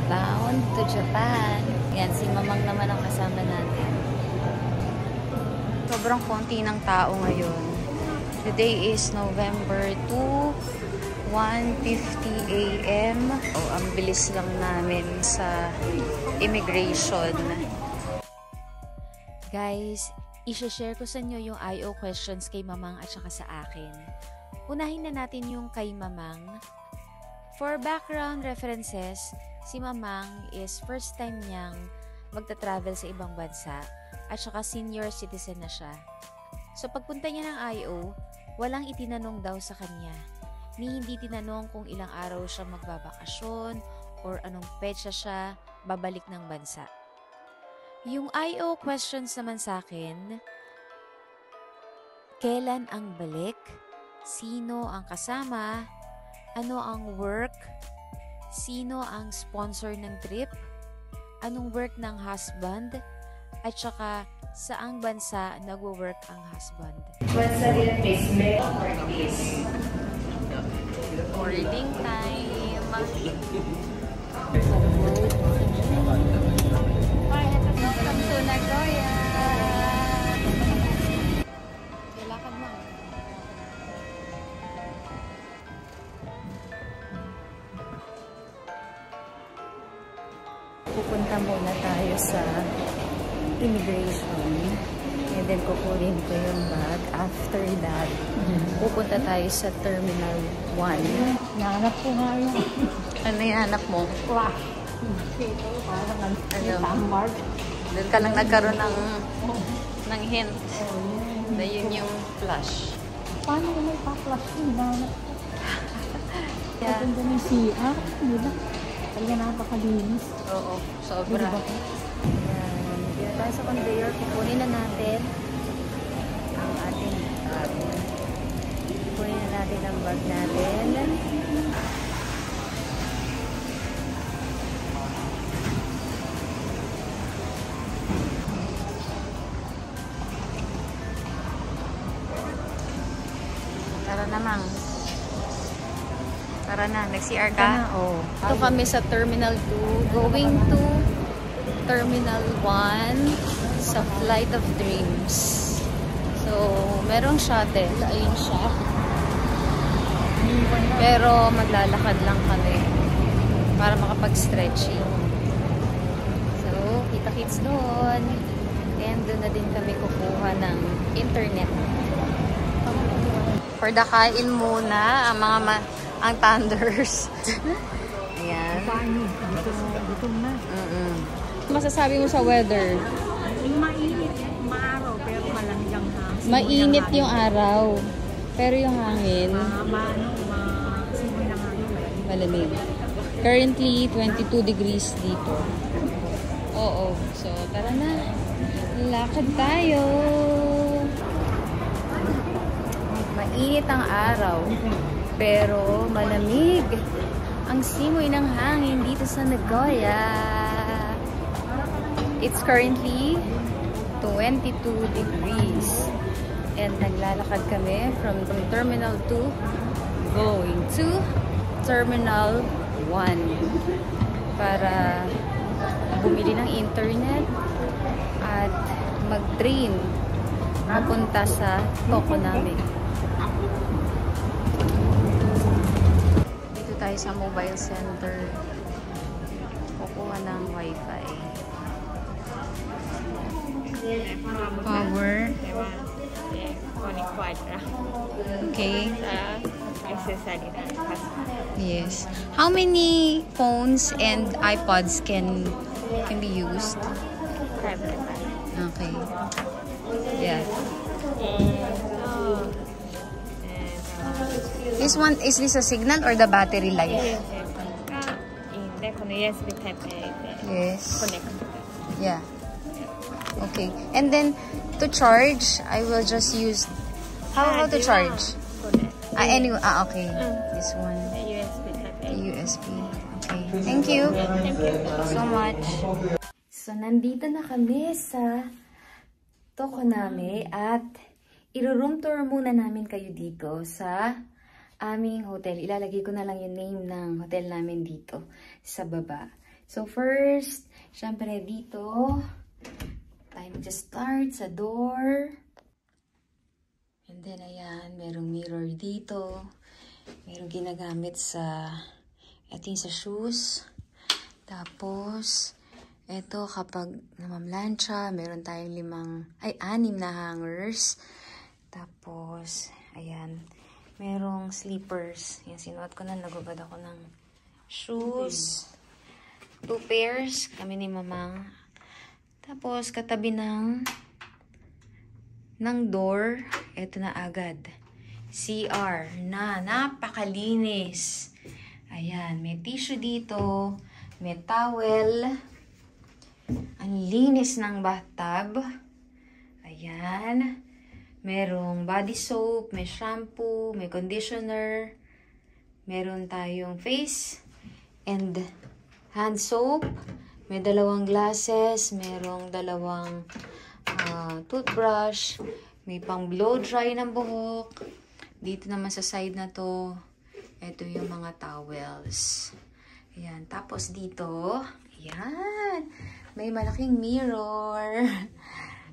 Bound to Japan. Yan, si Mamang naman ang kasama natin. Sobrang konti ng tao ngayon. Today is November 2, 1:50 AM. Oh, ang bilis lang namin sa immigration. Guys, i-share ko sa inyo yung IO questions kay Mamang at saka sa akin. Unahin na natin yung kay Mamang. For background references, si Mamang is first time niyang magta-travel sa ibang bansa at saka senior citizen na siya. So pagpunta niya ng IO, walang itinanong daw sa kanya. Hindi tinanong kung ilang araw siya magbabakasyon or anong petsa siya babalik ng bansa. Yung IO questions naman sa akin, kailan ang balik? Sino ang kasama? Ano ang work? Sino ang sponsor ng trip? Anong work ng husband? At saka, saang bansa nagwo-work ang husband? Boarding time. Welcome to Nagoya. Lalakad mo. Pupunta muna tayo sa immigration. And then kukunin ko yung bag. After that, pupunta tayo sa Terminal 1. Nahanap ko nga yun. Ano yung hanap mo? Flash. Dito, parang Ano? Doon ka lang nagkaroon ng hint. Na yun yung flash. Paano ko may pa-flash yun? Nahanap ko. Yeah. Paganda ng CR. Hindi ba? Talaga napakalinis. Oo, sobra. Yan. Dito tayo sa conveyor. Kukunin na natin ang ating bag. Kukunin na natin ang bag natin. Tara namang. Tara na, nag-CR ka? Oo. Ito kami sa Terminal 2, going to Terminal 1 sa Flight of Dreams. So, merong shuttle. Ayun siya. Pero maglalakad lang kami para makapag-stretching. So, kita-kits doon. And doon na din kami kukuha ng internet. For the kain muna, ang thunders. Ayan. Gutom na. Masasabi mo sa weather? Mainit, maaraw, pero malamig ang hangin. Mainit yung araw, pero yung hangin Simoy ng hangin. malamig. Currently, 22 degrees dito. Oo. So, tara na. Lakad tayo. Mainit ang araw, pero malamig ang simoy ng hangin dito sa Nagoya. It's currently 22 degrees. And naglalakad kami from Terminal 2 going to Terminal 1 para bumili ng internet at mag-train papunta sa Tokonami. Dito tayo sa mobile center. Kukuha ng wifi. Power. Okay. Yes. How many phones and iPods can be used? Okay. Yeah. This one, is this a signal or the battery life? Yes. Yeah. Okay. And then to charge, I will just use how to charge? Anyway, okay. This one. USB. Okay. Thank you. Thank you so much. So nandito na kami sa Tokonami at i-room tour muna namin kayo dito sa aming hotel. Ilalagay ko na lang yung name ng hotel namin dito sa baba. So first, syempre dito, tayo mag-start sa door. And then ayan, merong mirror dito. Merong ginagamit sa, ito yung sa shoes. Tapos, ito kapag namamlansya, meron tayong 6 na hangers. Tapos, ayan, merong slippers. Yan, sinuot ko na, nagubad ako ng shoes. 2 pairs, kami ni Mamang. Tapos, katabi ng door, ito na agad. CR na napakalinis. Ayan, may tissue dito, may towel. Ang linis ng bathtub. Ayan. Merong body soap, may shampoo, may conditioner. Meron tayong face and hand soap. May 2 glasses, merong 2 toothbrush. May pang blow dry ng buhok. Dito naman sa side na to, ito yung mga towels. Ayan. Tapos dito, ayan, may malaking mirror.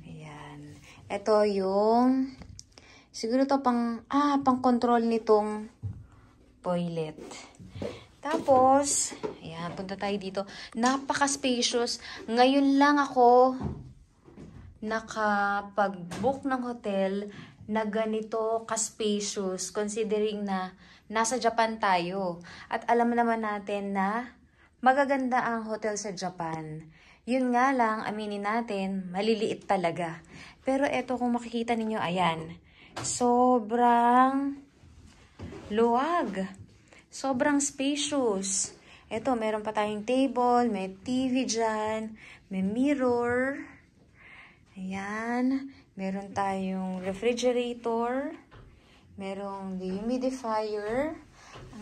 Ayan. Ito yung, siguro to pang control nitong toilet. Tapos, ayan, punta tayo dito. Napaka-spacious. Ngayon lang ako nakapag-book ng hotel na ganito ka-spacious, considering na nasa Japan tayo. At alam naman natin na magaganda ang hotel sa Japan. Yun nga lang, aminin natin, maliliit talaga. Pero eto kung makikita ninyo, ayan, sobrang luwag. Sobrang spacious. Eto, meron pa tayong table, may TV dyan, may mirror. Ayan, meron tayong refrigerator, merong dehumidifier.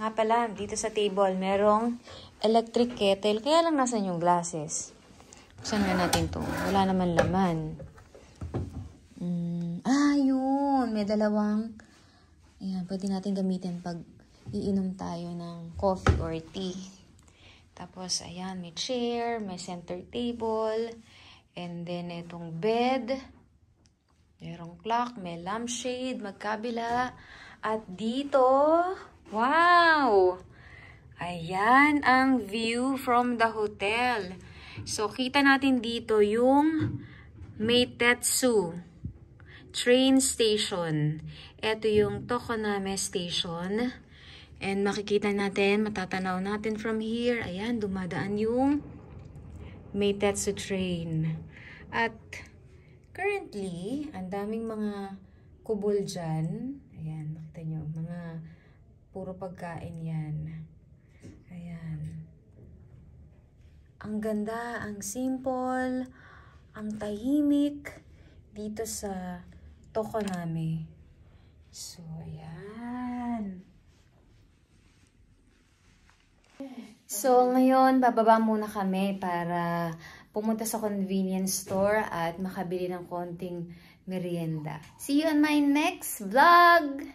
Nga pala, dito sa table, merong electric kettle. Kaya lang nasan yung glasses? Buksan nga natin to. Wala naman laman. Yun. May 2. Ayan, pwede natin gamitin pag iinom tayo ng coffee or tea. Tapos, ayan, may chair, may center table, and then itong bed. Merong clock, may lampshade, magkabila. At dito, wow! Ayan ang view from the hotel. So, kita natin dito yung Meitetsu train station. Ito yung Tokoname station. And makikita natin, matatanaw natin from here. Ayan, dumadaan yung Meitetsu train. At currently, ang daming mga kubol dyan. Ayan, makita nyo. Mga puro pagkain yan. Ayan. Ang ganda, ang simple, ang tahimik dito sa Tokoname. So, ayan. So, ngayon, bababa muna kami para pumunta sa convenience store at makabili ng konting merienda. See you on my next vlog!